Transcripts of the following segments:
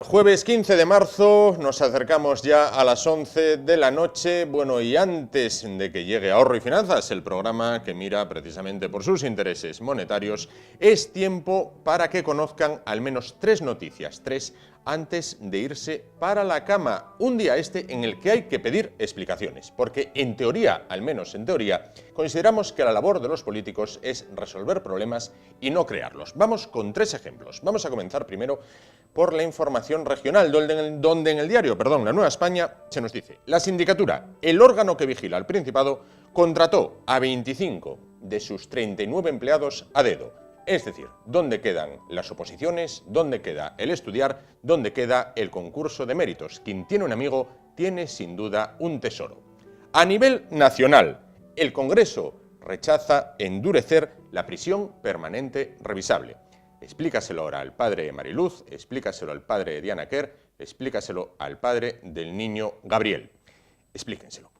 Jueves 15 de marzo, nos acercamos ya a las 11 de la noche, bueno, y antes de que llegue Ahorro y Finanzas, el programa que mira precisamente por sus intereses monetarios, es tiempo para que conozcan al menos tres noticias, antes de irse para la cama. Un día en el que hay que pedir explicaciones, porque en teoría, al menos en teoría, consideramos que la labor de los políticos es resolver problemas y no crearlos. Vamos con tres ejemplos. Vamos a comenzar primero por la información regional, donde en el diario La Nueva España se nos dice: la sindicatura, el órgano que vigila al Principado, contrató a 25 de sus 39 empleados a dedo. Es decir, ¿dónde quedan las oposiciones? ¿Dónde queda el estudiar? ¿Dónde queda el concurso de méritos? Quien tiene un amigo tiene sin duda un tesoro. A nivel nacional, el Congreso rechaza endurecer la prisión permanente revisable. Explícaselo ahora al padre Mariluz, explícaselo al padre Diana Quer, explícaselo al padre del niño Gabriel. Explíquenselo.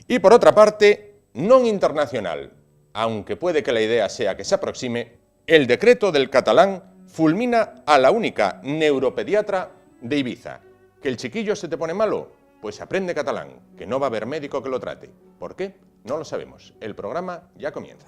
Y por otra parte, non internacional, aunque puede que la idea sea que se aproxime, el decreto del catalán fulmina a la única neuropediatra de Ibiza. ¿Que el chiquillo se te pone malo? Pues aprende catalán, que no va a haber médico que lo trate. ¿Por qué? No lo sabemos. El programa ya comienza.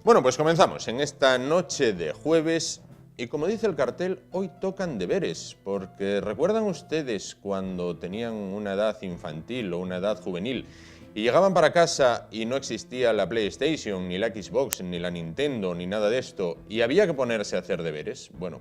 Bueno, pues comenzamos en esta noche de jueves y como dice el cartel, hoy tocan deberes, porque ¿recuerdan ustedes cuando tenían una edad infantil o una edad juvenil y llegaban para casa y no existía la PlayStation, ni la Xbox, ni la Nintendo, ni nada de esto, y había que ponerse a hacer deberes? Bueno,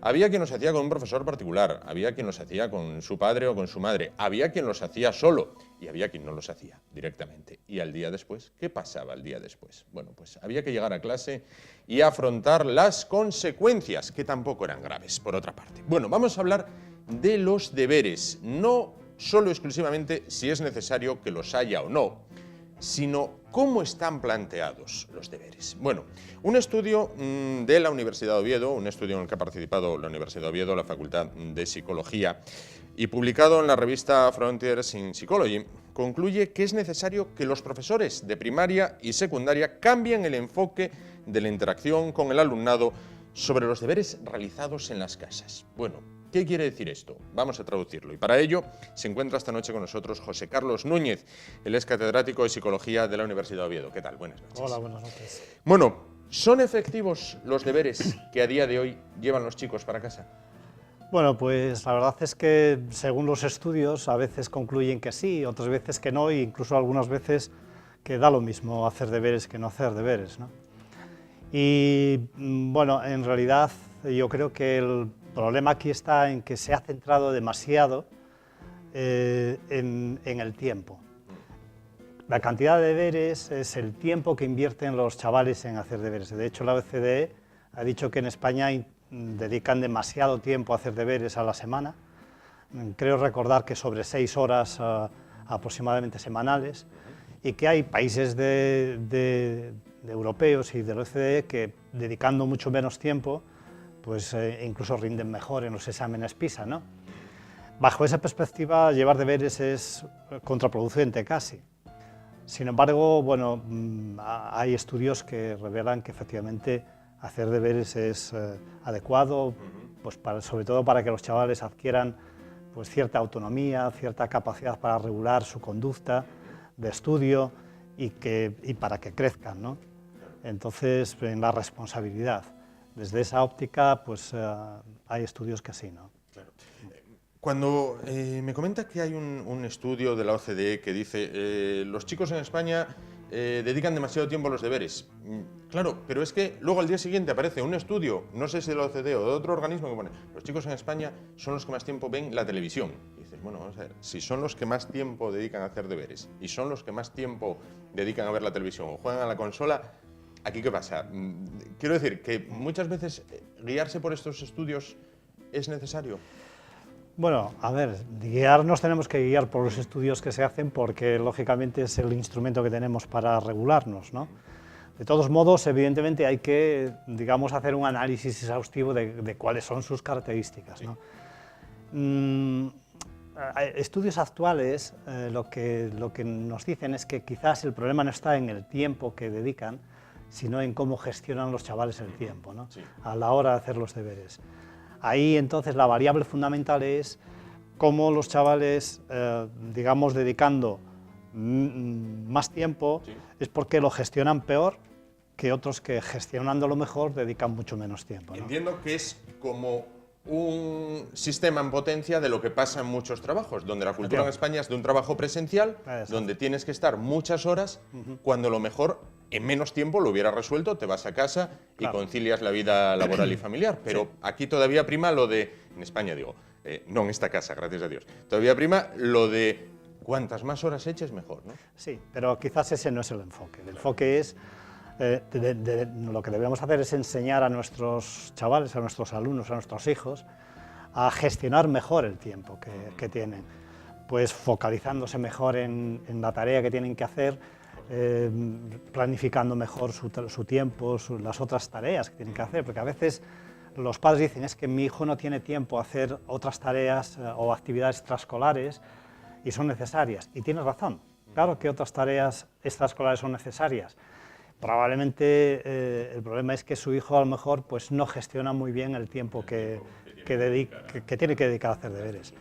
había quien los hacía con un profesor particular, había quien los hacía con su padre o con su madre, había quien los hacía solo y había quien no los hacía directamente. ¿Y al día después? ¿Qué pasaba al día después? Bueno, pues había que llegar a clase y afrontar las consecuencias, que tampoco eran graves, por otra parte. Bueno, vamos a hablar de los deberes, no solo exclusivamente si es necesario que los haya o no, sino cómo están planteados los deberes. Bueno, un estudio de la Universidad de Oviedo, un estudio en el que ha participado la Universidad de Oviedo, la Facultad de Psicología, y publicado en la revista Frontiers in Psychology, concluye que es necesario que los profesores de primaria y secundaria cambien el enfoque de la interacción con el alumnado sobre los deberes realizados en las casas. Bueno, ¿qué quiere decir esto? Vamos a traducirlo. Y para ello se encuentra esta noche con nosotros José Carlos Núñez. Él es catedrático de Psicología de la Universidad de Oviedo. ¿Qué tal? Buenas noches. Hola, buenas noches. Bueno, ¿son efectivos los deberes que a día de hoy llevan los chicos para casa? Bueno, pues la verdad es que según los estudios a veces concluyen que sí, otras veces que no, e incluso algunas veces que da lo mismo hacer deberes que no hacer deberes, ¿no? Y bueno, en realidad yo creo que el problema aquí está en que se ha centrado demasiado en el tiempo. La cantidad de deberes es el tiempo que invierten los chavales en hacer deberes. De hecho, la OCDE ha dicho que en España dedican demasiado tiempo a hacer deberes a la semana. Creo recordar que sobre 6 horas aproximadamente semanales, y que hay países de europeos y del OCDE que, dedicando mucho menos tiempo, pues incluso rinden mejor en los exámenes PISA, ¿no? Bajo esa perspectiva, llevar deberes es contraproducente casi. Sin embargo, bueno, hay estudios que revelan que efectivamente hacer deberes es adecuado, pues sobre todo para que los chavales adquieran pues cierta autonomía, cierta capacidad para regular su conducta de estudio y para que crezcan, ¿no? Entonces, en la responsabilidad. Desde esa óptica, pues hay estudios que sí, ¿no? Claro. Cuando me comenta que hay un estudio de la OCDE que dice los chicos en España dedican demasiado tiempo a los deberes. Claro, pero es que luego al día siguiente aparece un estudio, no sé si de la OCDE o de otro organismo, que pone: los chicos en España son los que más tiempo ven la televisión. Y dices, bueno, vamos a ver, si son los que más tiempo dedican a hacer deberes y son los que más tiempo dedican a ver la televisión o juegan a la consola, ¿aquí qué pasa? Quiero decir que muchas veces guiarse por estos estudios es necesario. Bueno, a ver, guiarnos tenemos que guiar por los estudios que se hacen porque, lógicamente, es el instrumento que tenemos para regularnos, ¿no? De todos modos, evidentemente, hay que, digamos, hacer un análisis exhaustivo de cuáles son sus características, ¿no? Estudios actuales lo que nos dicen es que quizás el problema no está en el tiempo que dedican, sino en cómo gestionan los chavales el tiempo, ¿no? Sí. A la hora de hacer los deberes. Ahí entonces la variable fundamental es cómo los chavales, digamos, dedicando más tiempo, sí, es porque lo gestionan peor que otros que gestionándolo mejor dedican mucho menos tiempo, ¿no? Entiendo que es como un sistema en potencia de lo que pasa en muchos trabajos, donde la cultura en España es de un trabajo presencial, donde tienes que estar muchas horas, cuando lo mejor en menos tiempo lo hubieras resuelto, te vas a casa y concilias la vida laboral y familiar. Pero aquí todavía prima lo de, en España digo, no en esta casa, gracias a Dios, todavía prima lo de cuantas más horas eches mejor, ¿no? Sí, pero quizás ese no es el enfoque. El enfoque es, lo que debemos hacer es enseñar a nuestros chavales, a nuestros alumnos, a nuestros hijos, a gestionar mejor el tiempo que tienen, pues focalizándose mejor en la tarea que tienen que hacer, planificando mejor su tiempo, las otras tareas que tienen que hacer, porque a veces los padres dicen es que mi hijo no tiene tiempo a hacer otras tareas o actividades extraescolares y son necesarias, y tienes razón, claro que otras tareas extraescolares son necesarias. Probablemente el problema es que su hijo a lo mejor pues, no gestiona muy bien el tiempo que tiene que dedicar a hacer deberes.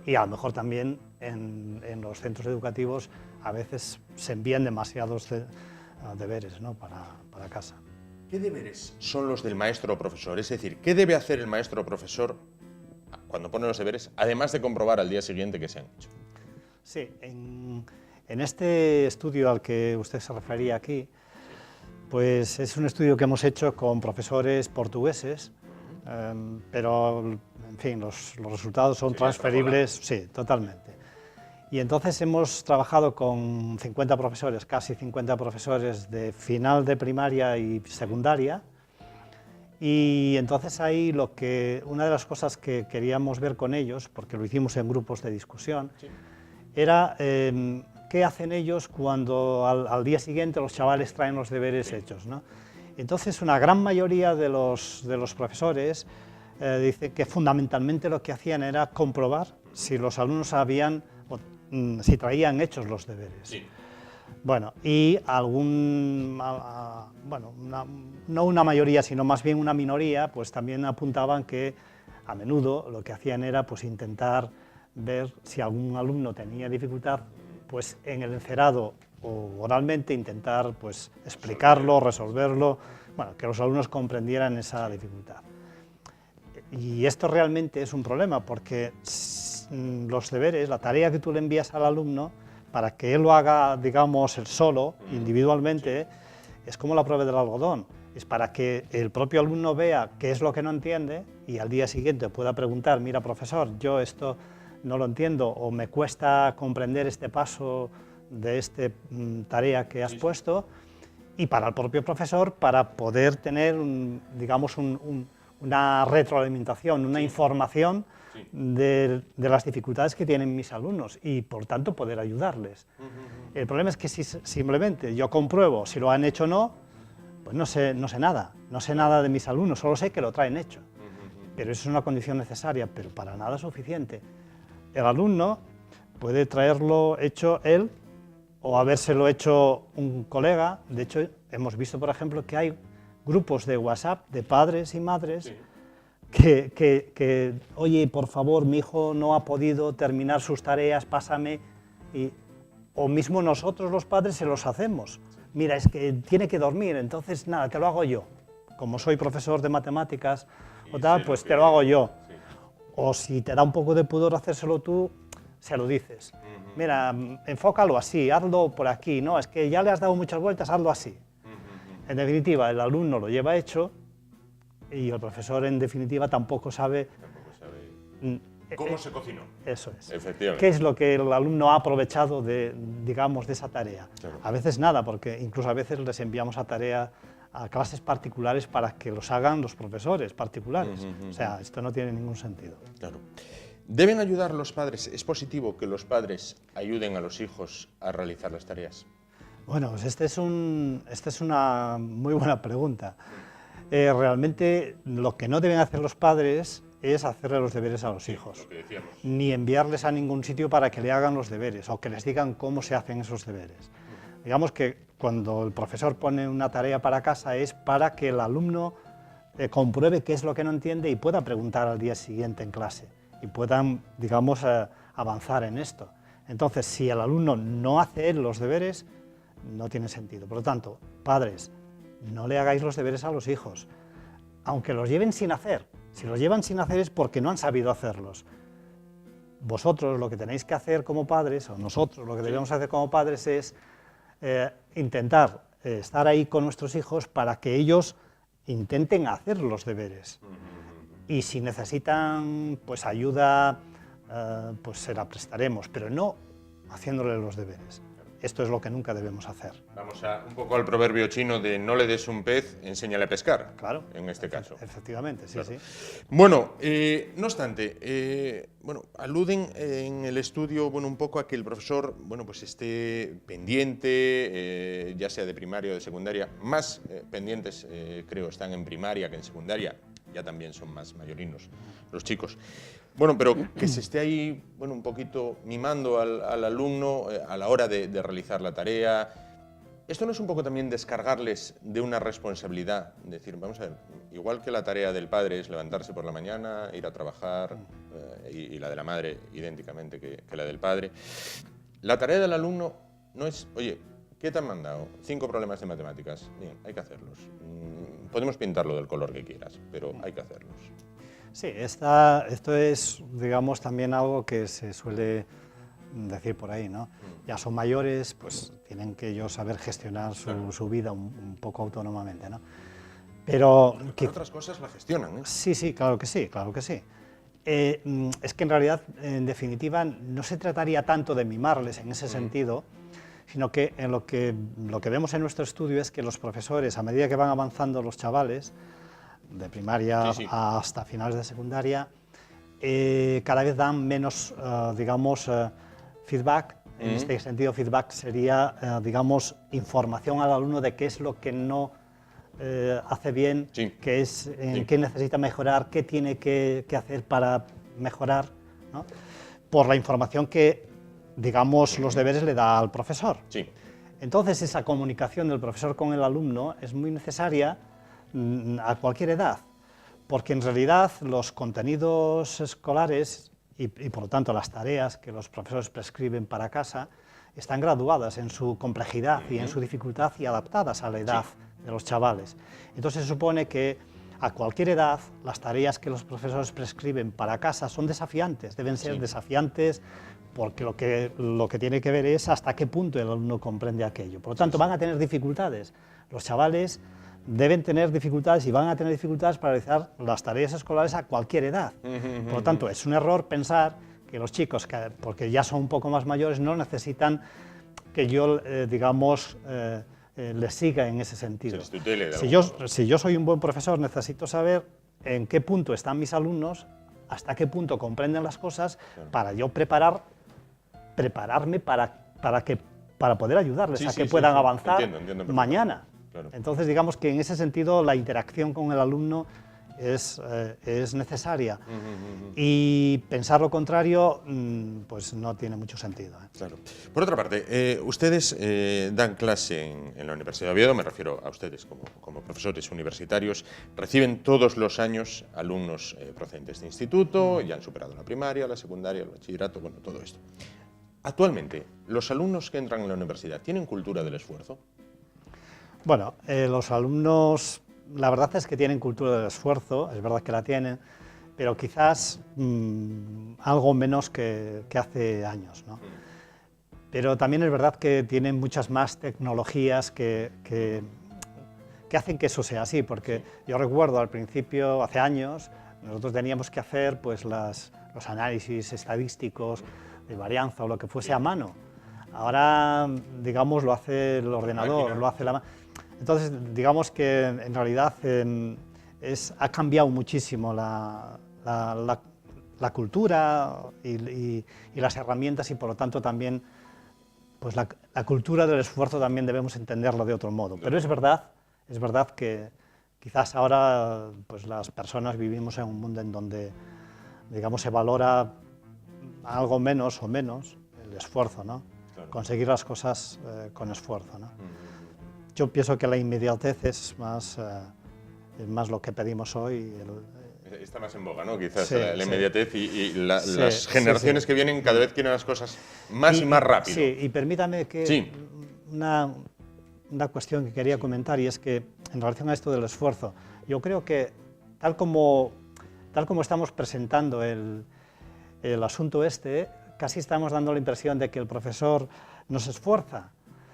Y a lo mejor también en los centros educativos a veces se envían demasiados deberes, ¿no? para casa. ¿Qué deberes son los del maestro o profesor? Es decir, ¿qué debe hacer el maestro o profesor cuando pone los deberes, además de comprobar al día siguiente que se han hecho? Sí, en este estudio al que usted se refería aquí, pues es un estudio que hemos hecho con profesores portugueses, pero, en fin, los resultados son transferibles, sí, totalmente. Y entonces hemos trabajado con 50 profesores, casi 50 profesores de final de primaria y secundaria, y entonces ahí una de las cosas que queríamos ver con ellos, porque lo hicimos en grupos de discusión, sí, era qué hacen ellos cuando al día siguiente los chavales traen los deberes hechos, ¿no? Entonces una gran mayoría de los profesores dice que fundamentalmente lo que hacían era comprobar si los alumnos si traían hechos los deberes. Sí. Bueno, y no una mayoría, sino más bien una minoría, pues también apuntaban que a menudo lo que hacían era pues intentar ver si algún alumno tenía dificultad, pues en el encerado o oralmente intentar pues explicarlo, resolverlo, bueno, que los alumnos comprendieran esa dificultad. Y esto realmente es un problema porque los deberes, la tarea que tú le envías al alumno, para que él lo haga, digamos, él solo, individualmente, es como la prueba del algodón. Es para que el propio alumno vea qué es lo que no entiende y al día siguiente pueda preguntar, mira, profesor, yo esto no lo entiendo o me cuesta comprender este paso de esta tarea que has puesto, y para el propio profesor para poder tener, digamos, una retroalimentación, una información de las dificultades que tienen mis alumnos y, por tanto, poder ayudarles. El problema es que si simplemente yo compruebo si lo han hecho o no, pues no sé nada de mis alumnos, solo sé que lo traen hecho. Pero eso es una condición necesaria, pero para nada suficiente. El alumno puede traerlo hecho él o habérselo hecho un colega. De hecho, hemos visto, por ejemplo, que hay grupos de WhatsApp de padres y madres que oye, por favor, mi hijo no ha podido terminar sus tareas, pásame, o mismo nosotros los padres se los hacemos. Mira, es que tiene que dormir, entonces nada, te lo hago yo. Como soy profesor de matemáticas o tal, pues te lo hago yo. O si te da un poco de pudor hacérselo tú, se lo dices. Mira, enfócalo así, hazlo por aquí, no, es que ya le has dado muchas vueltas, hazlo así. En definitiva, el alumno lo lleva hecho y el profesor, en definitiva, tampoco sabe cómo se cocinó. Eso es. Efectivamente. ¿Qué es lo que el alumno ha aprovechado digamos, de esa tarea? Claro. A veces nada, porque incluso a veces les enviamos a tarea a clases particulares para que los hagan los profesores particulares. O sea, esto no tiene ningún sentido. Claro. ¿Deben ayudar los padres? ¿Es positivo que los padres ayuden a los hijos a realizar las tareas? Bueno, pues esta es una muy buena pregunta. Realmente lo que no deben hacer los padres es hacerle los deberes a los hijos, Lo que decíamos. ni enviarles a ningún sitio para que le hagan los deberes o que les digan cómo se hacen esos deberes. Digamos que cuando el profesor pone una tarea para casa es para que el alumno compruebe qué es lo que no entiende y pueda preguntar al día siguiente en clase y puedan, digamos, avanzar en esto. Entonces, si el alumno no hace él los deberes, no tiene sentido. Por lo tanto, padres, no le hagáis los deberes a los hijos, aunque los lleven sin hacer. Si los llevan sin hacer es porque no han sabido hacerlos. Vosotros lo que tenéis que hacer como padres, o nosotros lo que debemos hacer como padres es intentar estar ahí con nuestros hijos para que ellos intenten hacer los deberes. Y si necesitan pues ayuda, pues se la prestaremos, pero no haciéndole los deberes. Esto es lo que nunca debemos hacer. Vamos un poco al proverbio chino de no le des un pez, enséñale a pescar. Claro. En este caso. Efectivamente, sí, claro. sí. Bueno, no obstante, aluden en el estudio, un poco a que el profesor, pues esté pendiente, ya sea de primaria o de secundaria. Más pendientes, creo, están en primaria que en secundaria. Ya también son más mayorinos los chicos. Pero que se esté ahí, un poquito mimando al alumno a la hora de realizar la tarea. ¿Esto no es un poco también descargarles de una responsabilidad? Decir, vamos a ver, igual que la tarea del padre es levantarse por la mañana, ir a trabajar, y la de la madre idénticamente que la del padre, la tarea del alumno no es, oye, ¿qué te han mandado? 5 problemas de matemáticas. Bien, hay que hacerlos. Podemos pintarlo del color que quieras, pero hay que hacerlos. Sí, esto es, digamos, también algo que se suele decir por ahí, ¿no? Ya son mayores, pues tienen que ellos saber gestionar su vida un poco autónomamente, ¿no? Pero otras cosas la gestionan, ¿eh? Sí, claro que sí, claro que sí. Es que en realidad, en definitiva, no se trataría tanto de mimarles en ese sentido, sino que lo que vemos en nuestro estudio es que los profesores, a medida que van avanzando los chavales, de primaria hasta finales de secundaria, cada vez dan menos, digamos, feedback. En este sentido, feedback sería, digamos, información al alumno de qué es lo que no hace bien, qué es, qué necesita mejorar, qué tiene que hacer para mejorar, ¿no? Por la información que, digamos, los deberes le da al profesor. Sí. Entonces, esa comunicación del profesor con el alumno es muy necesaria a cualquier edad, porque en realidad los contenidos escolares y por lo tanto las tareas que los profesores prescriben para casa están graduadas en su complejidad y en su dificultad y adaptadas a la edad de los chavales. Entonces se supone que a cualquier edad las tareas que los profesores prescriben para casa son desafiantes, deben ser desafiantes, porque lo que tiene que ver es hasta qué punto el alumno comprende aquello. Por lo tanto, van a tener dificultades. Los chavales deben tener dificultades y van a tener dificultades para realizar las tareas escolares a cualquier edad. Por lo tanto, es un error pensar que los chicos, porque ya son un poco más mayores, no necesitan que yo, digamos, les siga en ese sentido. Si yo soy un buen profesor, necesito saber en qué punto están mis alumnos, hasta qué punto comprenden las cosas, para yo prepararme para poder ayudarles a que puedan avanzar mañana. Claro. Entonces, digamos que en ese sentido la interacción con el alumno es necesaria. Y pensar lo contrario, pues no tiene mucho sentido. Claro. Por otra parte, ustedes dan clase en la Universidad de Oviedo, me refiero a ustedes como profesores universitarios, reciben todos los años alumnos procedentes de instituto, ya han superado la primaria, la secundaria, el bachillerato, todo esto. Actualmente, ¿los alumnos que entran en la universidad tienen cultura del esfuerzo? Bueno, los alumnos, la verdad es que tienen cultura del esfuerzo, es verdad que la tienen, pero quizás algo menos que hace años, ¿no? Pero también es verdad que tienen muchas más tecnologías que hacen que eso sea así, porque yo recuerdo al principio, hace años, nosotros teníamos que hacer pues, los análisis estadísticos de varianza o lo que fuese a mano. Ahora, digamos, lo hace el ordenador, lo hace la mano. Entonces, digamos que en realidad ha cambiado muchísimo la cultura y las herramientas, y por lo tanto también pues la cultura del esfuerzo también debemos entenderlo de otro modo. Pero es verdad que quizás ahora pues las personas vivimos en un mundo en donde, digamos, se valora algo menos o menos el esfuerzo, ¿no? Claro. Conseguir las cosas con esfuerzo, ¿no? Yo pienso que la inmediatez es más lo que pedimos hoy. Está más en boga, ¿no? Quizás sí, la inmediatez sí. Las generaciones que vienen cada vez quieren las cosas más y más rápido. Sí, y permítame que una cuestión que quería comentar, y es que en relación a esto del esfuerzo, yo creo que tal como estamos presentando el asunto casi estamos dando la impresión de que el profesor no se esfuerza.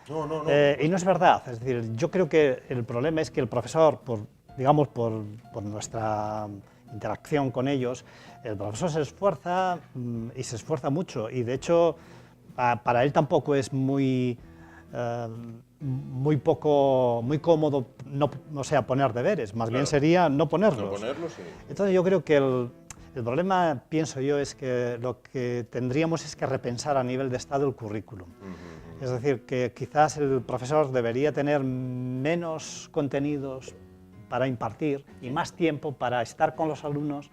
No. Y no es verdad. Es decir, yo creo que el problema es que el profesor, por nuestra interacción con ellos, el profesor se esfuerza y se esfuerza mucho, y de hecho para él tampoco es muy cómodo poner deberes, más bien sería no ponerlos. Sí. Entonces yo creo que el problema, pienso yo, es que lo que tendríamos es que repensar a nivel de Estado el currículum. Es decir, que quizás el profesor debería tener menos contenidos para impartir y más tiempo para estar con los alumnos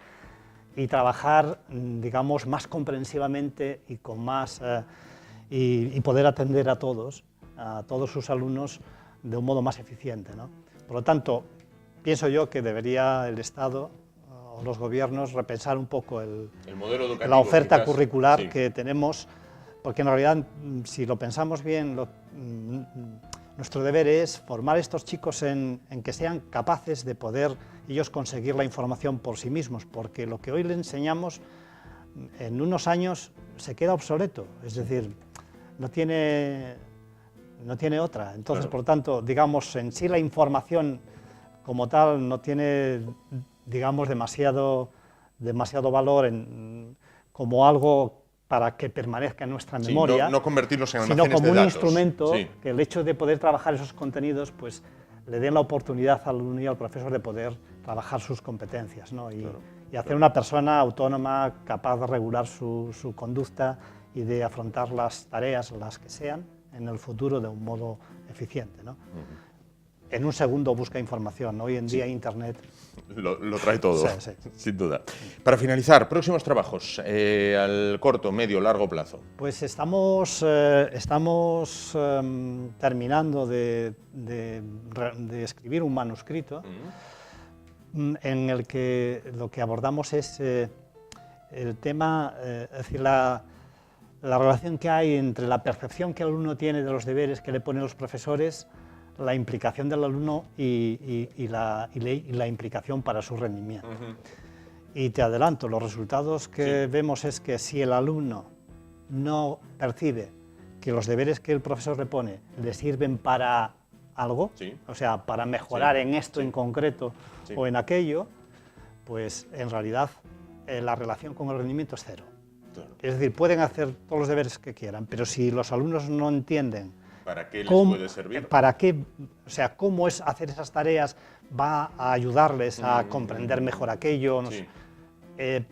y trabajar, digamos, más comprensivamente y con más y poder atender a todos sus alumnos de un modo más eficiente, ¿no? Por lo tanto, pienso yo que debería el Estado o los gobiernos repensar un poco el modelo educativo, la oferta quizás, curricular que tenemos, porque en realidad, si lo pensamos bien, nuestro deber es formar a estos chicos en que sean capaces de poder ellos conseguir la información por sí mismos, porque lo que hoy les enseñamos en unos años se queda obsoleto, es decir, no tiene otra. Entonces, claro, por lo tanto, digamos, en sí la información como tal no tiene, digamos, demasiado valor como algo para que permanezca en nuestra memoria, no convertirlos en sino como de un datos. Instrumento, que el hecho de poder trabajar esos contenidos pues le den la oportunidad al alumno y al profesor de poder trabajar sus competencias, ¿no? Y hacer una persona autónoma, capaz de regular su conducta y de afrontar las tareas, las que sean, en el futuro de un modo eficiente, ¿no? En un segundo busca información. Hoy en día Internet lo trae todo, sí. Sin duda. Para finalizar, próximos trabajos al corto, medio, largo plazo. Pues estamos terminando de escribir un manuscrito en el que lo que abordamos es el tema, es decir, la relación que hay entre la percepción que el alumno tiene de los deberes que le ponen los profesores, la implicación del alumno y la implicación para su rendimiento. Y te adelanto, los resultados que vemos es que si el alumno no percibe que los deberes que el profesor le pone le sirven para algo, o sea, para mejorar en esto en concreto o en aquello, pues en realidad la relación con el rendimiento es cero. Claro. Es decir, pueden hacer todos los deberes que quieran, pero si los alumnos no entienden ¿para qué les puede servir? ¿Para qué? O sea, cómo es hacer esas tareas, va a ayudarles a comprender mejor aquello.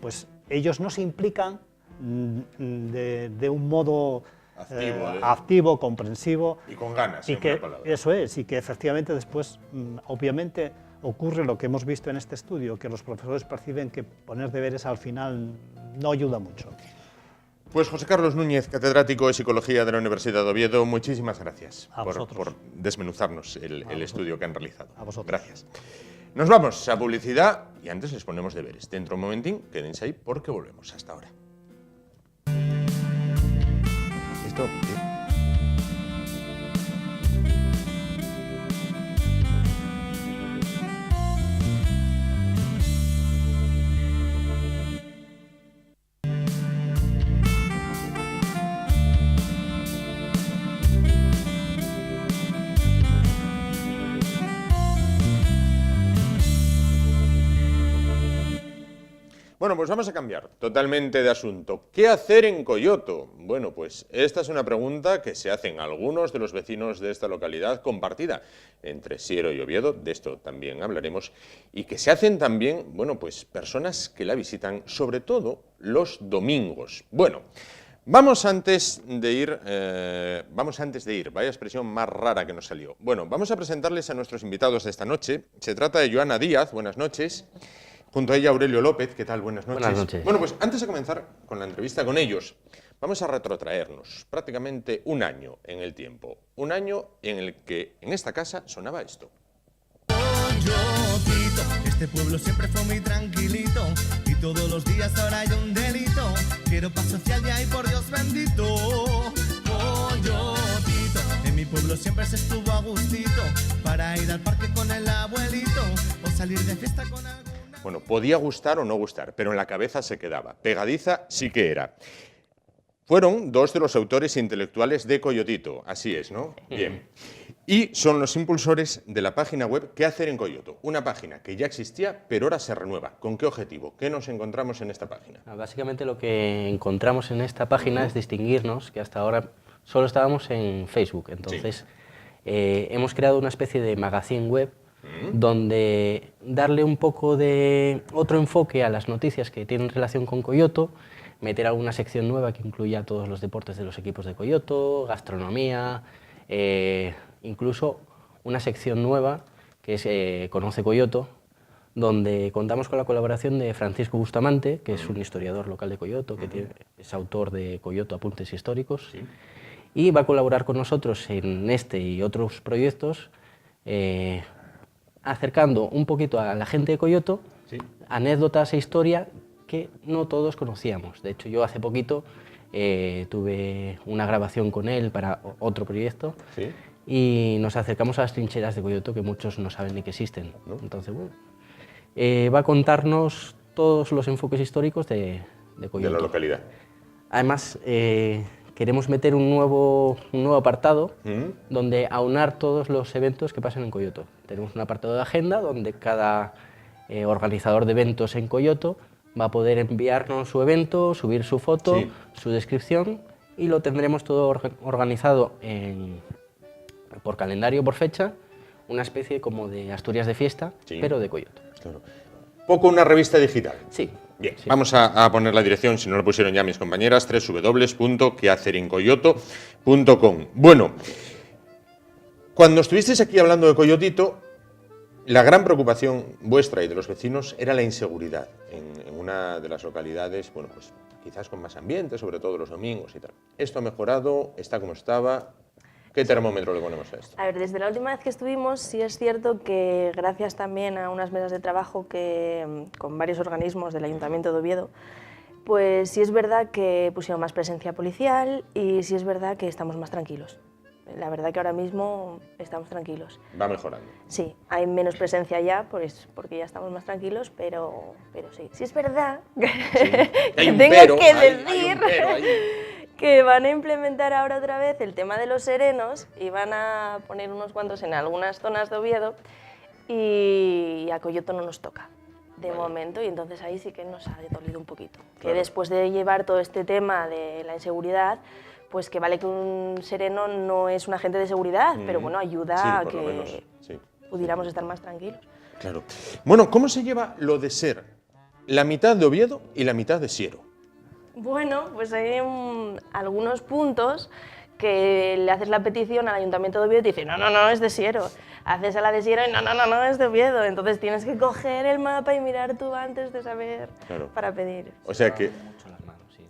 Pues ellos no se implican de un modo activo, comprensivo. Y con ganas, y que, eso es, y que efectivamente después, obviamente, ocurre lo que hemos visto en este estudio, que los profesores perciben que poner deberes al final no ayuda mucho. Pues José Carlos Núñez, catedrático de Psicología de la Universidad de Oviedo, muchísimas gracias por desmenuzarnos el estudio que han realizado. A vosotros. Gracias. Nos vamos a publicidad y antes les ponemos deberes. Dentro de un momentín, quédense ahí porque volvemos. Hasta ahora. ¿Listo? Bueno, pues vamos a cambiar totalmente de asunto. ¿Qué hacer en Coyoto? Bueno, pues esta es una pregunta que se hacen algunos de los vecinos de esta localidad compartida entre Siero y Oviedo, de esto también hablaremos, y que se hacen también, bueno, pues personas que la visitan, sobre todo los domingos. Bueno, vamos antes de ir, vaya expresión más rara que nos salió. Bueno, vamos a presentarles a nuestros invitados de esta noche. Se trata de Joana Díaz, buenas noches. Junto a ella Aurelio López, ¿qué tal? Buenas noches. Buenas noches. Bueno, pues antes de comenzar con la entrevista con ellos, vamos a retrotraernos prácticamente un año en el tiempo. Un año en el que en esta casa sonaba esto. Coyotito, este pueblo siempre fue muy tranquilito y todos los días ahora hay un delito. Quiero paz social y ay por Dios bendito. Coyotito, en mi pueblo siempre se estuvo a gustito para ir al parque con el abuelito o salir de fiesta con alguna... Bueno, podía gustar o no gustar, pero en la cabeza se quedaba. Pegadiza sí que era. Fueron dos de los autores intelectuales de Coyotito, así es, ¿no? Bien. Y son los impulsores de la página web ¿Qué hacer en Coyoto? Una página que ya existía, pero ahora se renueva. ¿Con qué objetivo? ¿Qué nos encontramos en esta página? Básicamente lo que encontramos en esta página es distinguirnos, que hasta ahora solo estábamos en Facebook. Entonces, hemos creado una especie de magazine web donde darle un poco de otro enfoque a las noticias que tienen relación con Coyoto, meter alguna sección nueva que incluya todos los deportes de los equipos de Coyoto, gastronomía, incluso una sección nueva que es Conoce Coyoto, donde contamos con la colaboración de Francisco Bustamante, que es un historiador local de Coyoto, que es autor de Coyoto Apuntes Históricos, y va a colaborar con nosotros en este y otros proyectos, acercando un poquito a la gente de Coyoto anécdotas e historia que no todos conocíamos. De hecho, yo hace poquito tuve una grabación con él para otro proyecto y nos acercamos a las trincheras de Coyoto que muchos no saben ni que existen. Entonces, bueno, va a contarnos todos los enfoques históricos de Coyoto. De la localidad. Además, queremos meter un nuevo apartado donde aunar todos los eventos que pasan en Coyoto. Tenemos un apartado de agenda donde cada organizador de eventos en Coyoto va a poder enviarnos su evento, subir su foto, su descripción, y lo tendremos todo organizado por calendario, por fecha, una especie como de Asturias de fiesta, pero de Coyoto. Claro. Poco una revista digital. Sí. Bien, vamos a poner la dirección, si no lo pusieron ya mis compañeras, www.quehacerincoyoto.com. Bueno, cuando estuvisteis aquí hablando de Coyotito, la gran preocupación vuestra y de los vecinos era la inseguridad en una de las localidades, bueno, pues quizás con más ambiente, sobre todo los domingos y tal. ¿Esto ha mejorado? ¿Está como estaba? ¿Qué termómetro le ponemos a esto? A ver, desde la última vez que estuvimos, sí es cierto que gracias también a unas mesas de trabajo con varios organismos del Ayuntamiento de Oviedo, pues sí es verdad que pusieron más presencia policial y sí es verdad que estamos más tranquilos. La verdad que ahora mismo estamos tranquilos. Va mejorando. Sí, hay menos presencia ya, pues porque ya estamos más tranquilos, pero sí. Sí es verdad que tengo que decir que van a implementar ahora otra vez el tema de los serenos y van a poner unos cuantos en algunas zonas de Oviedo y a Coyoto no nos toca de momento, y entonces ahí sí que nos ha dolido un poquito. Que después de llevar todo este tema de la inseguridad, pues que vale que un sereno no es un agente de seguridad, pero bueno, ayuda a que pudiéramos estar más tranquilos. Claro. Bueno, ¿cómo se lleva lo de ser la mitad de Oviedo y la mitad de Siero? Bueno, pues hay algunos puntos que le haces la petición al Ayuntamiento de Oviedo y te dicen, no, es de Siero. Haces a la de Siero y no, es de Oviedo. Entonces tienes que coger el mapa y mirar tú antes de saber para pedir. O sea que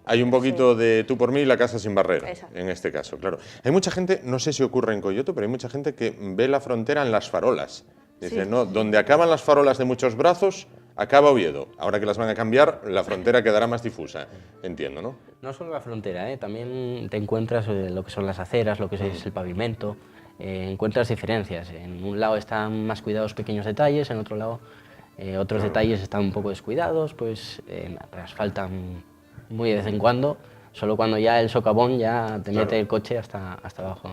hay un poquito de tú por mí y la casa sin barrera, en este caso, claro. Hay mucha gente, no sé si ocurre en Coyoto, pero hay mucha gente que ve la frontera en las farolas. Dice, no, donde acaban las farolas de muchos brazos, acaba Oviedo. Ahora que las van a cambiar, la frontera quedará más difusa, entiendo, ¿no? No solo la frontera, también te encuentras lo que son las aceras, lo que es el pavimento, encuentras diferencias. En un lado están más cuidados pequeños detalles, en otro lado otros detalles están un poco descuidados, pues asfaltan muy de vez en cuando, solo cuando ya el socavón ya te mete el coche hasta abajo.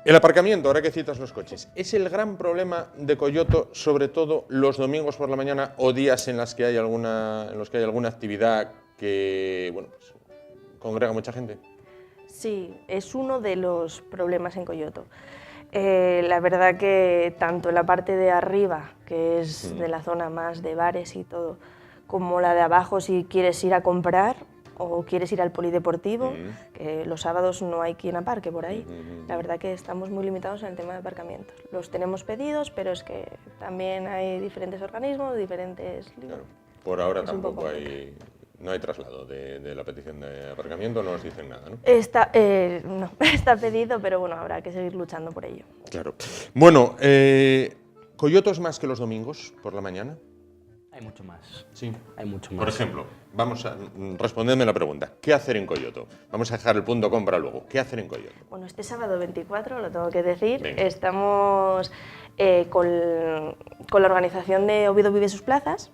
El aparcamiento, ahora que citas los coches, ¿es el gran problema de Coyoto, sobre todo los domingos por la mañana o días en los que hay alguna actividad que bueno, pues, congrega mucha gente? Sí, es uno de los problemas en Coyoto. La verdad que tanto la parte de arriba, que es de la zona más de bares y todo, como la de abajo si quieres ir a comprar o quieres ir al polideportivo, que los sábados no hay quien aparque por ahí. La verdad que estamos muy limitados en el tema de aparcamientos. Los tenemos pedidos, pero es que también hay diferentes organismos, diferentes... Claro. Por ahora tampoco hay... No hay traslado de la petición de aparcamiento, no nos dicen nada, ¿no? No, está pedido, pero bueno, habrá que seguir luchando por ello. Claro. Bueno, ¿Coyoto es más que los domingos por la mañana? Hay mucho más. Sí. Hay mucho más. Por ejemplo, vamos a responderme la pregunta. ¿Qué hacer en Coyoto? Vamos a dejar el .com para luego. ¿Qué hacer en Coyoto? Bueno, este sábado 24, lo tengo que decir, Venga. Estamos con la organización de Oviedo Vive Sus Plazas.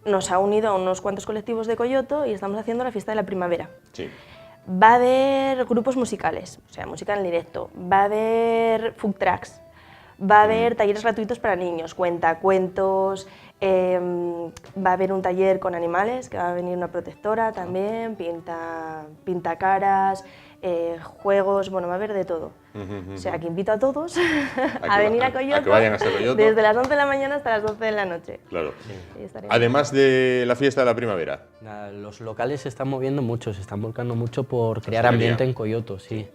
Nos ha unido a unos cuantos colectivos de Coyoto y estamos haciendo la fiesta de la primavera. Sí. Va a haber grupos musicales, o sea, música en directo, va a haber food trucks, va a haber talleres gratuitos para niños, cuentacuentos, va a haber un taller con animales, que va a venir una protectora también, pintacaras, juegos, bueno, va a haber de todo. O sea, que invito a todos a venir a Coyoto, a que vayan hasta Coyoto desde las 11 de la mañana hasta las 12 de la noche. Claro. Ahí estaremos. Además de la fiesta de la primavera. Nada, los locales se están moviendo mucho, se están volcando mucho por crear Hostelería. ambiente en Coyoto, sí.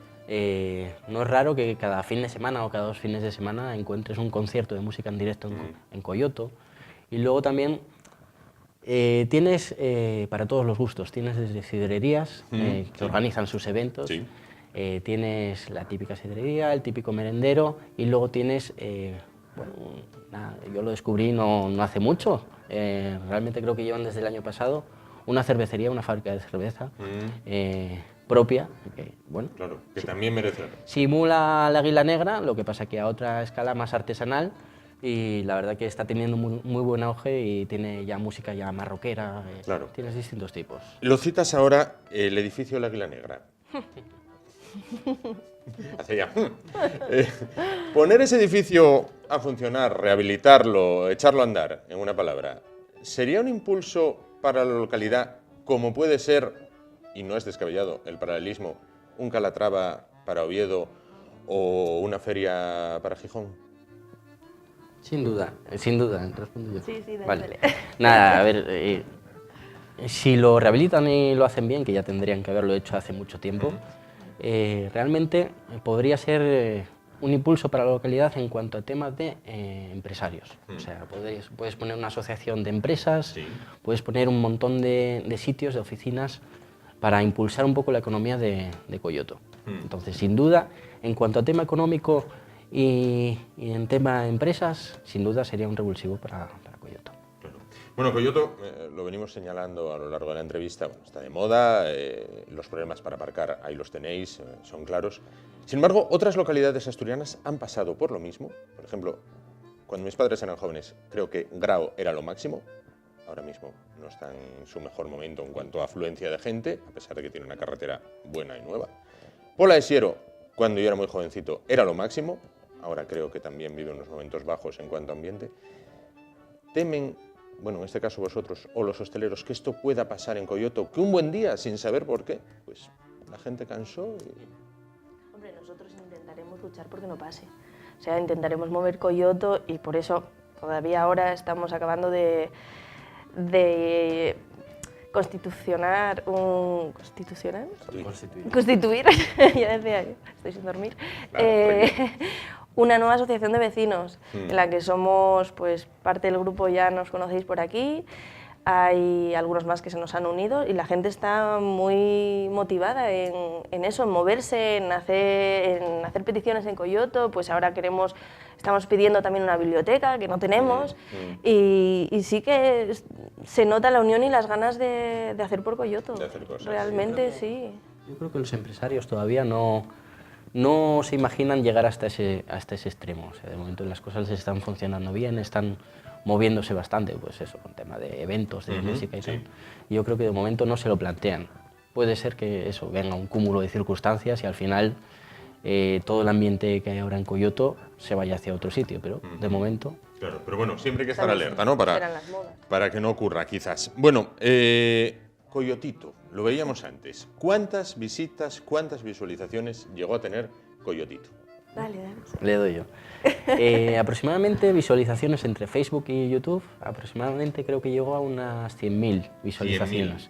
No es raro que cada fin de semana o cada 2 fines de semana encuentres un concierto de música en directo en Coyoto. Y luego también tienes para todos los gustos, tienes desde sidrerías que organizan sus eventos, Sí. Tienes la típica sidrería, el típico merendero y luego tienes, bueno, nada, yo lo descubrí no hace mucho, realmente creo que llevan desde el año pasado, una cervecería, una fábrica de cerveza propia, que, bueno, Claro, que también merece la pena. simula la Águila Negra, lo que pasa que a otra escala más artesanal y la verdad que está teniendo muy buen auge y tiene ya música ya más rockera, Claro. tienes distintos tipos. Lo citas ahora, el edificio del Águila Negra. Hace ya. Poner ese edificio a funcionar, rehabilitarlo, echarlo a andar, en una palabra, ¿sería un impulso para la localidad como puede ser, y no es descabellado, el paralelismo, un Calatrava para Oviedo o una feria para Gijón? Sin duda, respondo yo. Sí, dale, Vale. dale. Nada, a ver, si lo rehabilitan y lo hacen bien, que ya tendrían que haberlo hecho hace mucho tiempo, realmente podría ser un impulso para la localidad en cuanto a temas de empresarios. O sea, puedes poner una asociación de empresas, puedes poner un montón de sitios, de oficinas, para impulsar un poco la economía de Coyoto. Entonces, sin duda, en cuanto a tema económico y en tema de empresas, sin duda sería un revulsivo para Coyoto. Bueno, Coyoto, lo venimos señalando a lo largo de la entrevista, bueno, está de moda, los problemas para aparcar ahí los tenéis, son claros. Sin embargo, otras localidades asturianas han pasado por lo mismo. Por ejemplo, cuando mis padres eran jóvenes, creo que Grao era lo máximo. Ahora mismo no está en su mejor momento en cuanto a afluencia de gente, a pesar de que tiene una carretera buena y nueva. Pola de Siero, cuando yo era muy jovencito, era lo máximo. Ahora creo que también vive unos momentos bajos en cuanto a ambiente. Temen, bueno, en este caso vosotros o los hosteleros, que esto pueda pasar en Coyoto, que un buen día, sin saber por qué, pues la gente cansó y... Hombre, nosotros intentaremos luchar porque no pase. O sea, intentaremos mover Coyoto y por eso todavía ahora estamos acabando de constitucionar un... ¿Constitucionar? Constituir, ya decía yo, estoy sin dormir. Una nueva asociación de vecinos en la que somos pues parte del grupo, ya nos conocéis por aquí, hay algunos más que se nos han unido y la gente está muy motivada en eso, en moverse, en hacer peticiones en Coyoto, pues ahora estamos pidiendo también una biblioteca que no tenemos y sí que se nota la unión y las ganas de hacer por Coyoto, De hacer cosas, realmente sí. Yo creo que los empresarios todavía no se imaginan llegar hasta ese extremo. O sea, de momento las cosas les están funcionando bien, están moviéndose bastante, pues eso, con tema de eventos, de música y tal. Y yo creo que de momento no se lo plantean. Puede ser que eso venga un cúmulo de circunstancias y al final todo el ambiente que hay ahora en Coyoto se vaya hacia otro sitio, pero de momento... Claro, pero bueno, siempre hay que estar alerta, ¿no? Serán las modas. Para que no ocurra, quizás. Bueno, Coyotito, lo veíamos antes. ¿Cuántas visitas, cuántas visualizaciones llegó a tener Coyotito? Dale. Le doy yo. Aproximadamente visualizaciones entre Facebook y YouTube, aproximadamente creo que llegó a unas 100.000 visualizaciones. 100.000.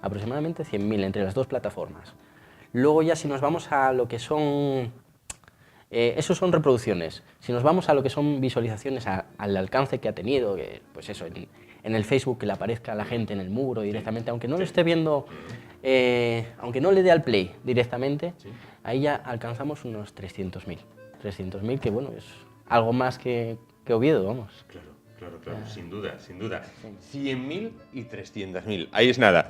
Aproximadamente 100.000 entre las dos plataformas. Luego ya si nos vamos a lo que son... esos son reproducciones. Si nos vamos a lo que son visualizaciones, al alcance que ha tenido, que, pues eso, en el Facebook que le aparezca a la gente en el muro directamente, aunque no lo esté viendo, aunque no le dé al play directamente, ahí ya alcanzamos unos 300.000. 300.000, que bueno, es algo más que Oviedo, vamos. Claro, sin duda. 100.000 y 300.000. Ahí es nada.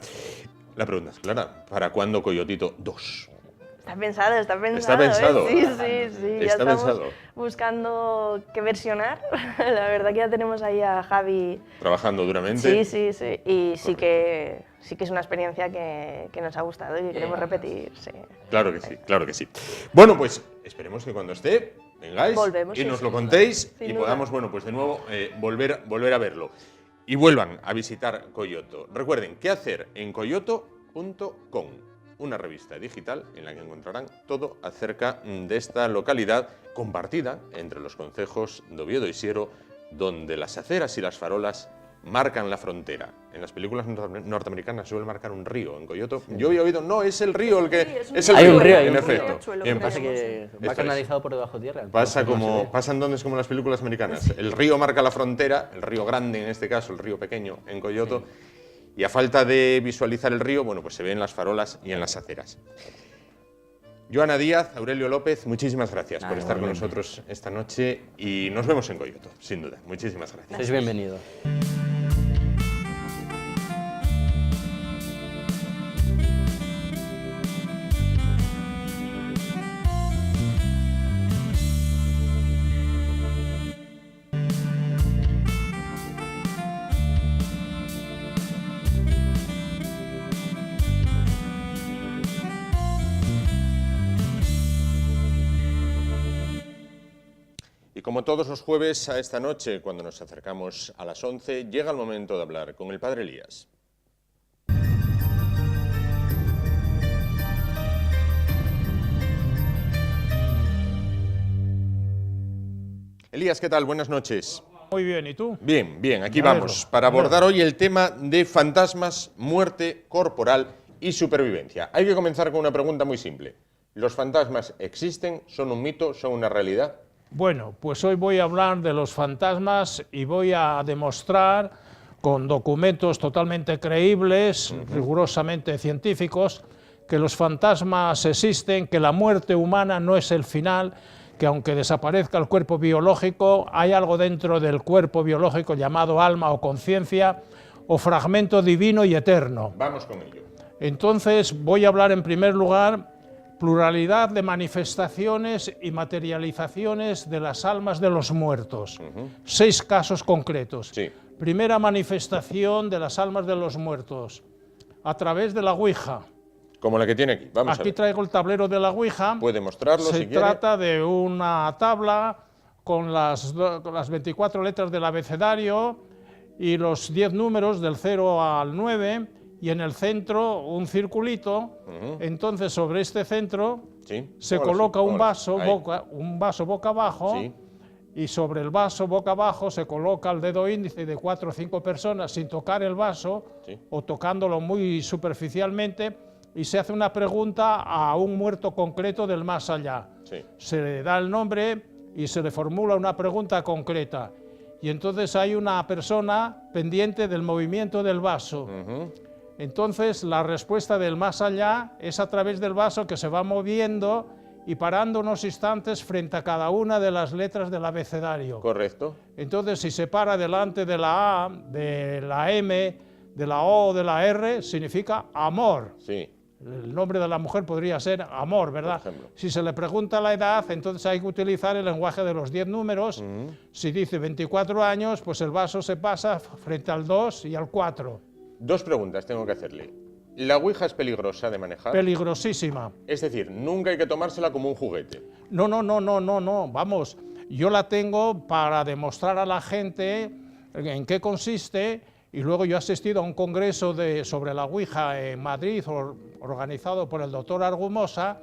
La pregunta es clara, ¿para cuándo Coyotito 2? Está pensado. Está pensado. Sí. Está Ya estamos pensado. buscando qué versionar. La verdad que ya tenemos ahí a Javi Trabajando duramente. Sí. Y sí que es una experiencia que nos ha gustado y que queremos repetir. Sí. Claro que sí. Bueno, pues esperemos que cuando esté vengáis Volvemos, y sí, nos sí, lo contéis sin y duda. podamos, bueno, pues de nuevo volver a verlo. Y vuelvan a visitar Coyoto. Recuerden, ¿qué hacer en coyoto.com? Una revista digital en la que encontrarán todo acerca de esta localidad compartida entre los concejos de Oviedo y Siero, donde las aceras y las farolas marcan la frontera. En las películas norteamericanas suele marcar un río. En Coyoto, yo había oído, no, es el río el que... Sí, es el Hay río, un río, hay en un efecto. río. En Pasa pasa que va canalizado por debajo tierra. Pasa entonces no se ve. pasan donde como en las películas americanas. El río marca la frontera, el río grande en este caso, el río pequeño en Coyoto, y a falta de visualizar el río, bueno, pues se ven en las farolas y en las aceras. Joana Díaz, Aurelio López, muchísimas gracias por estar con nosotros esta noche y nos vemos en Coyoto, sin duda. Muchísimas gracias. Sois bienvenidos. Y como todos los jueves a esta noche, cuando nos acercamos a las 11, llega el momento de hablar con el Padre Elías. Elías, ¿qué tal? Buenas noches. Muy bien, ¿y tú? Bien, aquí Me alegro, vamos, para me alegro. abordar hoy el tema de fantasmas, muerte corporal y supervivencia. Hay que comenzar con una pregunta muy simple. ¿Los fantasmas existen? ¿Son un mito? ¿Son una realidad? Bueno, pues hoy voy a hablar de los fantasmas y voy a demostrar con documentos totalmente creíbles, rigurosamente científicos, que los fantasmas existen, que la muerte humana no es el final, que aunque desaparezca el cuerpo biológico, hay algo dentro del cuerpo biológico llamado alma o conciencia o fragmento divino y eterno. Vamos con ello. Entonces voy a hablar en primer lugar pluralidad de manifestaciones y materializaciones de las almas de los muertos. 6 casos concretos. Sí. Primera manifestación de las almas de los muertos, a través de la Ouija. Como la que tiene aquí. Vamos a Aquí ver. traigo el tablero de la Ouija. Puede mostrarlo Se si quiere. trata de una tabla con las 24 letras del abecedario y los 10 números del 0 al 9, y en el centro un circulito. Entonces sobre este centro Sí. se Póngalo coloca así, un póngalo. vaso, un vaso boca abajo, Sí. y sobre el vaso boca abajo se coloca el dedo índice de 4 o 5 personas sin tocar el vaso, Sí. o tocándolo muy superficialmente, y se hace una pregunta a un muerto concreto del más allá. Sí. Se le da el nombre y se le formula una pregunta concreta. Y entonces hay una persona pendiente del movimiento del vaso. Entonces la respuesta del más allá es a través del vaso, que se va moviendo y parando unos instantes frente a cada una de las letras del abecedario. Correcto. Entonces, si se para delante de la A, de la M, de la O o de la R, significa amor. Sí. El nombre de la mujer podría ser amor, ¿verdad? Por ejemplo. Si se le pregunta la edad, entonces hay que utilizar el lenguaje de los 10 números. Si dice 24 años, pues el vaso se pasa frente al 2 y al 4. 2 preguntas tengo que hacerle. ¿La Ouija es peligrosa de manejar? Peligrosísima. Es decir, nunca hay que tomársela como un juguete. No, vamos, yo la tengo para demostrar a la gente en qué consiste, y luego yo he asistido a un congreso sobre la Ouija en Madrid, organizado por el doctor Argumosa,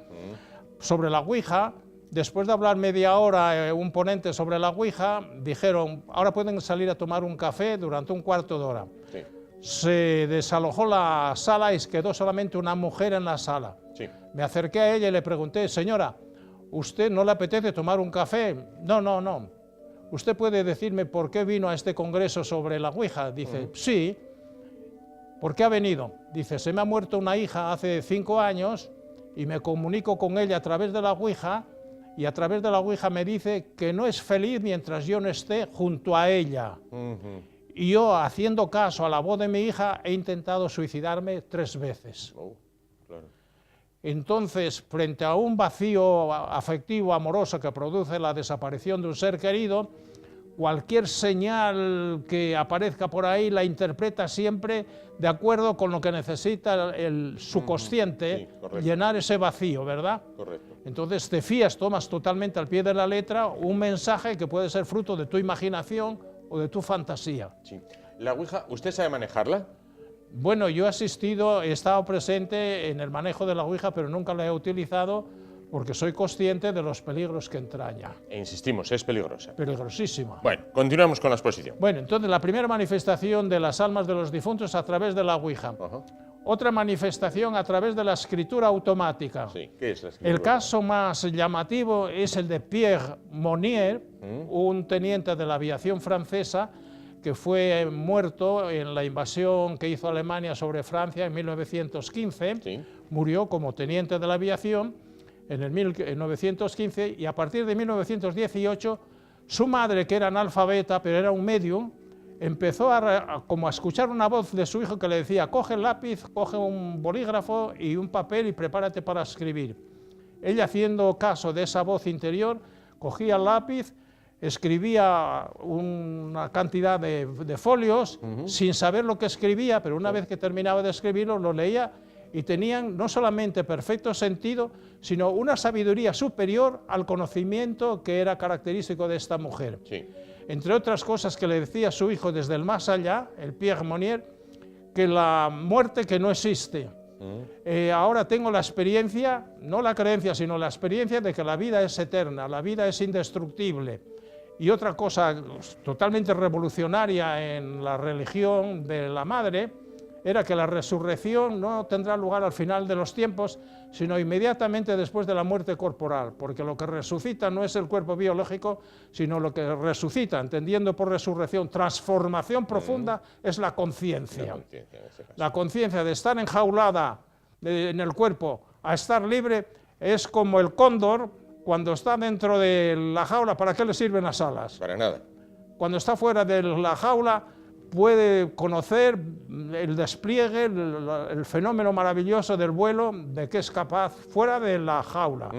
sobre la Ouija. Después de hablar media hora un ponente sobre la Ouija, dijeron, ahora pueden salir a tomar un café durante un cuarto de hora. Sí. Se desalojó la sala y quedó solamente una mujer en la sala. Sí. Me acerqué a ella y le pregunté, señora, ¿usted no le apetece tomar un café? No. ¿Usted puede decirme por qué vino a este congreso sobre la Ouija? Dice, sí. ¿Por qué ha venido? Dice, se me ha muerto una hija hace 5 años y me comunico con ella a través de la Ouija, y a través de la Ouija me dice que no es feliz mientras yo no esté junto a ella. Y yo, haciendo caso a la voz de mi hija, he intentado suicidarme 3 veces. Claro. Entonces, frente a un vacío afectivo, amoroso que produce la desaparición de un ser querido, cualquier señal que aparezca por ahí la interpreta siempre de acuerdo con lo que necesita el subconsciente, llenar ese vacío, ¿verdad? Correcto. Entonces te fías, tomas totalmente al pie de la letra un mensaje que puede ser fruto de tu imaginación o de tu fantasía. Sí. La Ouija, ¿usted sabe manejarla? Bueno, yo he asistido, he estado presente en el manejo de la Ouija, pero nunca la he utilizado porque soy consciente de los peligros que entraña. E insistimos, es peligrosa. Peligrosísima. Bueno, continuamos con la exposición. Bueno, entonces la primera manifestación de las almas de los difuntos a través de la Ouija. Otra manifestación a través de la escritura automática. Sí, ¿qué es la escritura? El caso más llamativo es el de Pierre Monnier, un teniente de la aviación francesa que fue muerto en la invasión que hizo Alemania sobre Francia en 1915. Sí. Murió como teniente de la aviación en el 1915, y a partir de 1918 su madre, que era analfabeta pero era un medium, empezó como a escuchar una voz de su hijo que le decía, coge el lápiz, coge un bolígrafo y un papel y prepárate para escribir. Ella, haciendo caso de esa voz interior, cogía el lápiz, escribía una cantidad de folios sin saber lo que escribía, pero una vez que terminaba de escribirlo lo leía, y tenían no solamente perfecto sentido, sino una sabiduría superior al conocimiento que era característico de esta mujer. Sí. Entre otras cosas que le decía a su hijo desde el más allá, el Pierre Monnier, que la muerte que no existe. Ahora tengo la experiencia, no la creencia, sino la experiencia de que la vida es eterna, la vida es indestructible. Y otra cosa totalmente revolucionaria en la religión de la madre era que la resurrección no tendrá lugar al final de los tiempos, sino inmediatamente después de la muerte corporal, porque lo que resucita no es el cuerpo biológico, sino lo que resucita, entendiendo por resurrección, transformación profunda, es la conciencia. La conciencia de estar enjaulada en el cuerpo a estar libre es como el cóndor cuando está dentro de la jaula. ¿Para qué le sirven las alas? Para nada. Cuando está fuera de la jaula puede conocer el despliegue, el fenómeno maravilloso del vuelo, de que es capaz fuera de la jaula.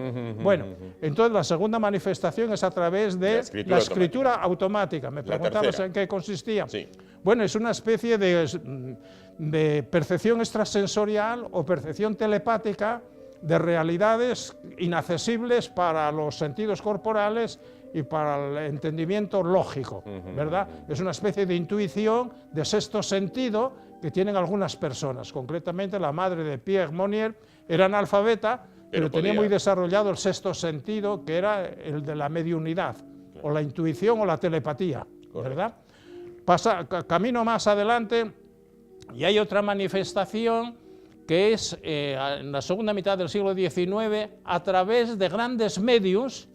Bueno, entonces la segunda manifestación es a través de la escritura automática. Me preguntabas en qué consistía. Sí. Bueno, es una especie de percepción extrasensorial o percepción telepática de realidades inaccesibles para los sentidos corporales y para el entendimiento lógico, ¿verdad? Es una especie de intuición, de sexto sentido que tienen algunas personas. Concretamente, la madre de Pierre Monnier era analfabeta, pero tenía muy desarrollado el sexto sentido, que era el de la mediunidad, o la intuición o la telepatía, ¿verdad? Camino más adelante y hay otra manifestación que es en la segunda mitad del siglo XIX, a través de grandes medios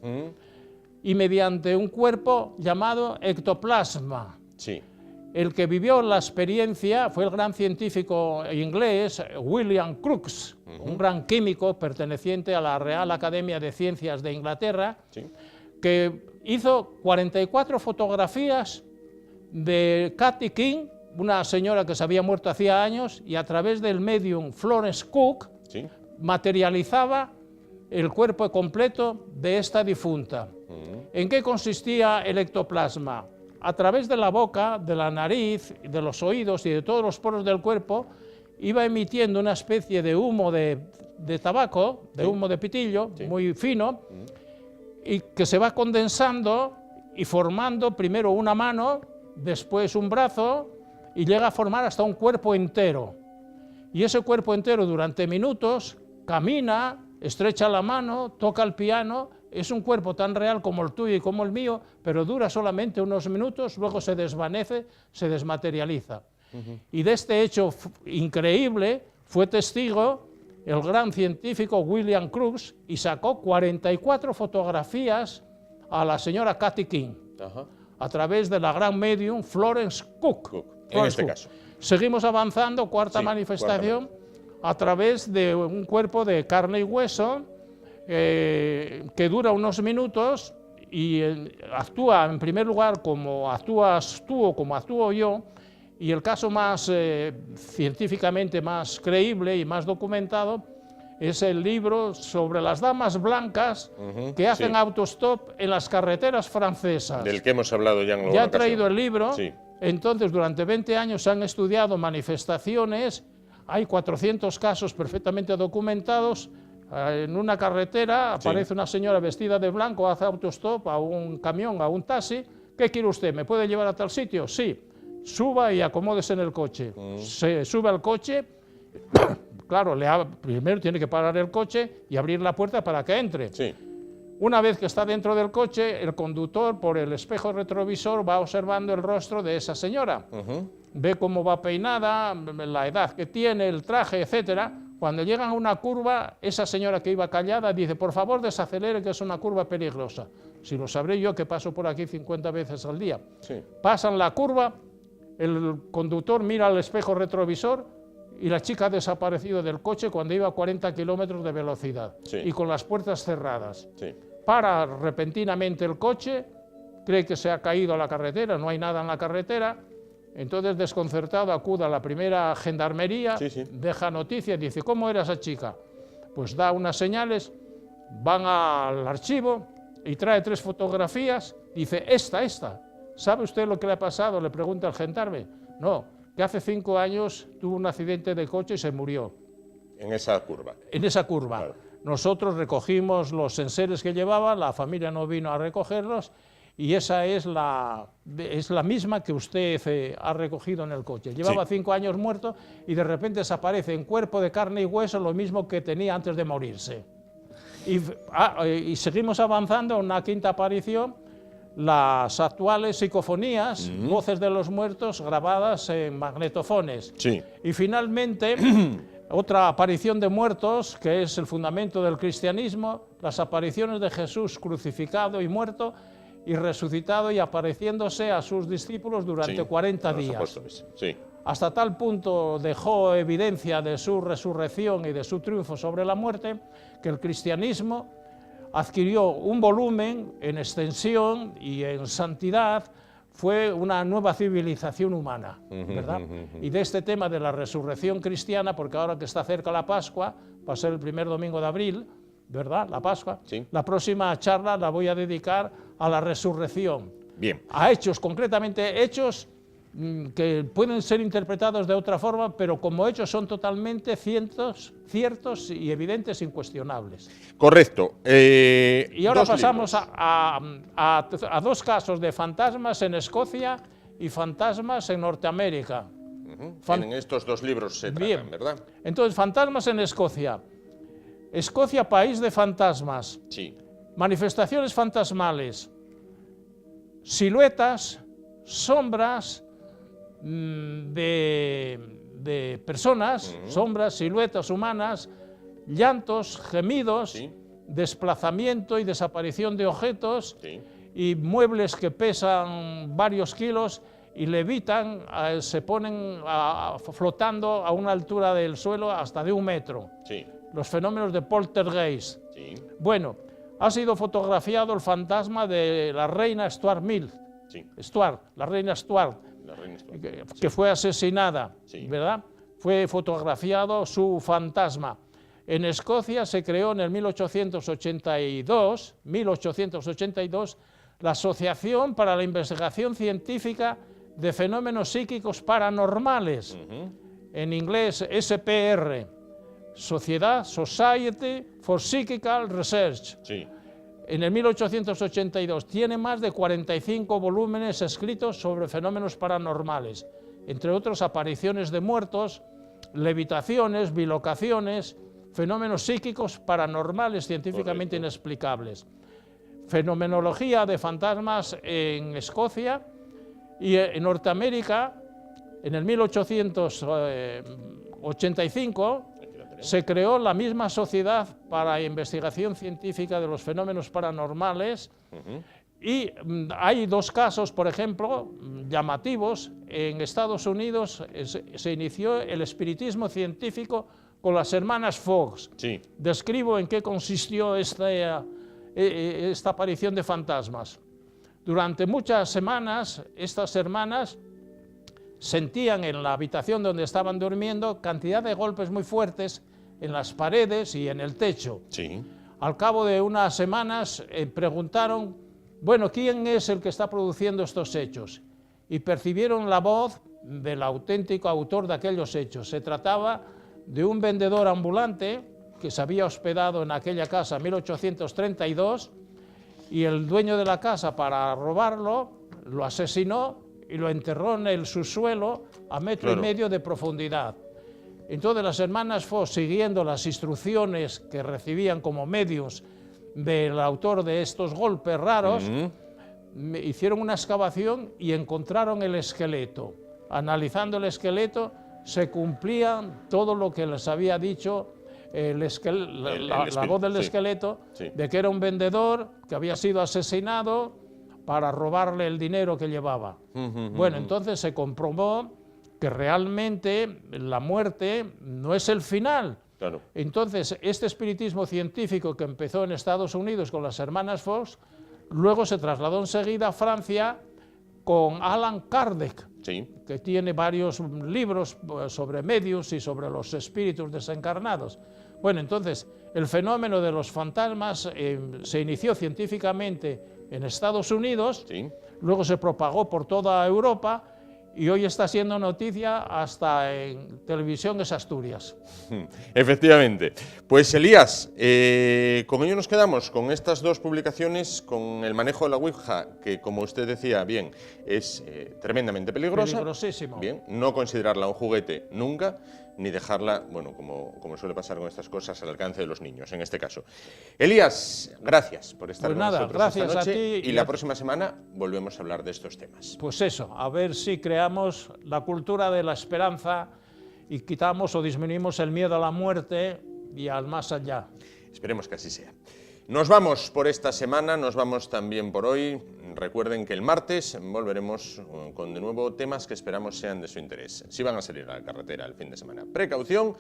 y mediante un cuerpo llamado ectoplasma. Sí. El que vivió la experiencia fue el gran científico inglés William Crookes, un gran químico perteneciente a la Real Academia de Ciencias de Inglaterra, que hizo 44 fotografías de Kathy King, una señora que se había muerto hacía años, y a través del medium Florence Cook materializaba el cuerpo completo de esta difunta. ¿En qué consistía el ectoplasma? A través de la boca, de la nariz, de los oídos y de todos los poros del cuerpo, iba emitiendo una especie de humo de tabaco, de humo de pitillo, muy fino, y que se va condensando y formando primero una mano, después un brazo, y llega a formar hasta un cuerpo entero. Y ese cuerpo entero durante minutos camina, estrecha la mano, toca el piano, es un cuerpo tan real como el tuyo y como el mío, pero dura solamente unos minutos, luego se desvanece, se desmaterializa. Y de este hecho increíble fue testigo el gran científico William Crookes, y sacó 44 fotografías a la señora Kathy King, a través de la gran medium Florence Cook. En este caso. Seguimos avanzando, cuarta manifestación, a través de un cuerpo de carne y hueso que dura unos minutos y actúa en primer lugar como actúas tú o como actúo yo, y el caso más científicamente más creíble y más documentado es el libro sobre las damas blancas que hacen autostop en las carreteras francesas. Del que hemos hablado ya en alguna Ya he ocasión. traído el libro. Sí. Entonces, durante 20 años se han estudiado manifestaciones, hay 400 casos perfectamente documentados. En una carretera aparece una señora vestida de blanco, hace autostop a un camión, a un taxi. ¿Qué quiere usted? ¿Me puede llevar a tal sitio? Sí. Suba y acomódese en el coche. Se sube al coche, claro, primero tiene que parar el coche y abrir la puerta para que entre. Sí. Una vez que está dentro del coche, el conductor por el espejo retrovisor va observando el rostro de esa señora. Ve cómo va peinada, la edad que tiene, el traje, etc. Cuando llegan a una curva, esa señora que iba callada dice: por favor, desacelere, que es una curva peligrosa. Si lo sabré yo, que paso por aquí 50 veces al día. Sí. Pasan la curva, el conductor mira al espejo retrovisor y la chica ha desaparecido del coche cuando iba a 40 kilómetros de velocidad, y con las puertas cerradas. Sí. Para repentinamente el coche, cree que se ha caído a la carretera, no hay nada en la carretera, entonces desconcertado acude a la primera gendarmería, deja noticia, dice: ¿cómo era esa chica? Pues da unas señales, van al archivo y trae 3 fotografías, dice: esta. ¿Sabe usted lo que le ha pasado?, le pregunta el gendarme. No, que hace 5 años tuvo un accidente de coche y se murió. En esa curva. En esa curva. Claro. Nosotros recogimos los enseres que llevaba, la familia no vino a recogerlos, y esa es la misma que usted ha recogido en el coche. Llevaba 5 años muerto y de repente desaparece en cuerpo de carne y hueso lo mismo que tenía antes de morirse. Y seguimos avanzando, una quinta aparición, las actuales psicofonías, voces de los muertos grabadas en magnetofones. Sí. Y finalmente, otra aparición de muertos, que es el fundamento del cristianismo, las apariciones de Jesús crucificado y muerto, y resucitado y apareciéndose a sus discípulos durante 40 días. Sí. Hasta tal punto dejó evidencia de su resurrección y de su triunfo sobre la muerte, que el cristianismo adquirió un volumen en extensión y en santidad, fue una nueva civilización humana, ¿verdad? Y de este tema de la resurrección cristiana, porque ahora que está cerca la Pascua, va a ser el primer domingo de abril, ¿verdad?, la Pascua, la próxima charla la voy a dedicar a la resurrección. Bien. A hechos, concretamente hechos que pueden ser interpretados de otra forma, pero como hechos son totalmente ciertos y evidentes, incuestionables. Correcto. Y ahora pasamos a 2 casos de fantasmas en Escocia y fantasmas en Norteamérica. En estos 2 libros se tratan, ¿verdad? Entonces, fantasmas en Escocia. Escocia, país de fantasmas. Sí. Manifestaciones fantasmales. Siluetas, sombras de personas, sombras, siluetas humanas, llantos, gemidos, desplazamiento y desaparición de objetos, y muebles que pesan varios kilos y levitan, se ponen flotando a una altura del suelo hasta de 1 metro. Sí. Los fenómenos de poltergeist. Sí. Bueno, ha sido fotografiado el fantasma de la reina Stuart Mill, la reina Stuart, que fue asesinada, ¿verdad? Fue fotografiado su fantasma. En Escocia se creó en el 1882 la Asociación para la Investigación Científica de Fenómenos Psíquicos Paranormales, en inglés SPR, Society for Psychical Research. en el 1882, tiene más de 45 volúmenes escritos sobre fenómenos paranormales, entre otros apariciones de muertos, levitaciones, bilocaciones, fenómenos psíquicos paranormales científicamente inexplicables, fenomenología de fantasmas en Escocia y en Norteamérica. En el 1885 se creó la misma Sociedad para Investigación Científica de los Fenómenos Paranormales, y hay dos casos, por ejemplo, llamativos. En Estados Unidos se inició el espiritismo científico con las hermanas Fox. Sí. Describo en qué consistió esta aparición de fantasmas. Durante muchas semanas, estas hermanas sentían en la habitación donde estaban durmiendo cantidad de golpes muy fuertes en las paredes y en el techo. Sí. Al cabo de unas semanas preguntaron, bueno, ¿quién es el que está produciendo estos hechos? Y percibieron la voz del auténtico autor de aquellos hechos. Se trataba de un vendedor ambulante que se había hospedado en aquella casa en 1832, y el dueño de la casa, para robarlo, lo asesinó y lo enterró en el subsuelo a metro y medio de profundidad. Entonces las hermanas Fox, siguiendo las instrucciones que recibían como medios del autor de estos golpes raros, hicieron una excavación y encontraron el esqueleto. Analizando el esqueleto, se cumplía todo lo que les había dicho la voz del esqueleto, de que era un vendedor que había sido asesinado para robarle el dinero que llevaba. Bueno, entonces se comprobó que realmente la muerte no es el final. Claro. Entonces, este espiritismo científico que empezó en Estados Unidos con las hermanas Fox, luego se trasladó enseguida a Francia con Allan Kardec, que tiene varios libros sobre medios y sobre los espíritus desencarnados. Bueno, entonces, el fenómeno de los fantasmas se inició científicamente en Estados Unidos, luego se propagó por toda Europa, y hoy está siendo noticia hasta en Televisión Es Asturias. Efectivamente. Pues Elías, con ello nos quedamos, con estas dos publicaciones, con el manejo de la Ouija, que como usted decía bien, es tremendamente peligrosa. Peligrosísimo. Bien, no considerarla un juguete nunca, ni dejarla, bueno, como suele pasar con estas cosas, al alcance de los niños, en este caso. Elías, gracias por estar con nosotros gracias esta noche, a ti. y la próxima semana volvemos a hablar de estos temas. Pues eso, a ver si creamos la cultura de la esperanza y quitamos o disminuimos el miedo a la muerte y al más allá. Esperemos que así sea. Nos vamos por esta semana, nos vamos también por hoy. Recuerden que el martes volveremos con de nuevo temas que esperamos sean de su interés. Si van a salir a la carretera el fin de semana, precaución.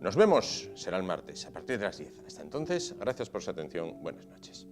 Nos vemos, será el martes a partir de las 10. Hasta entonces, gracias por su atención. Buenas noches.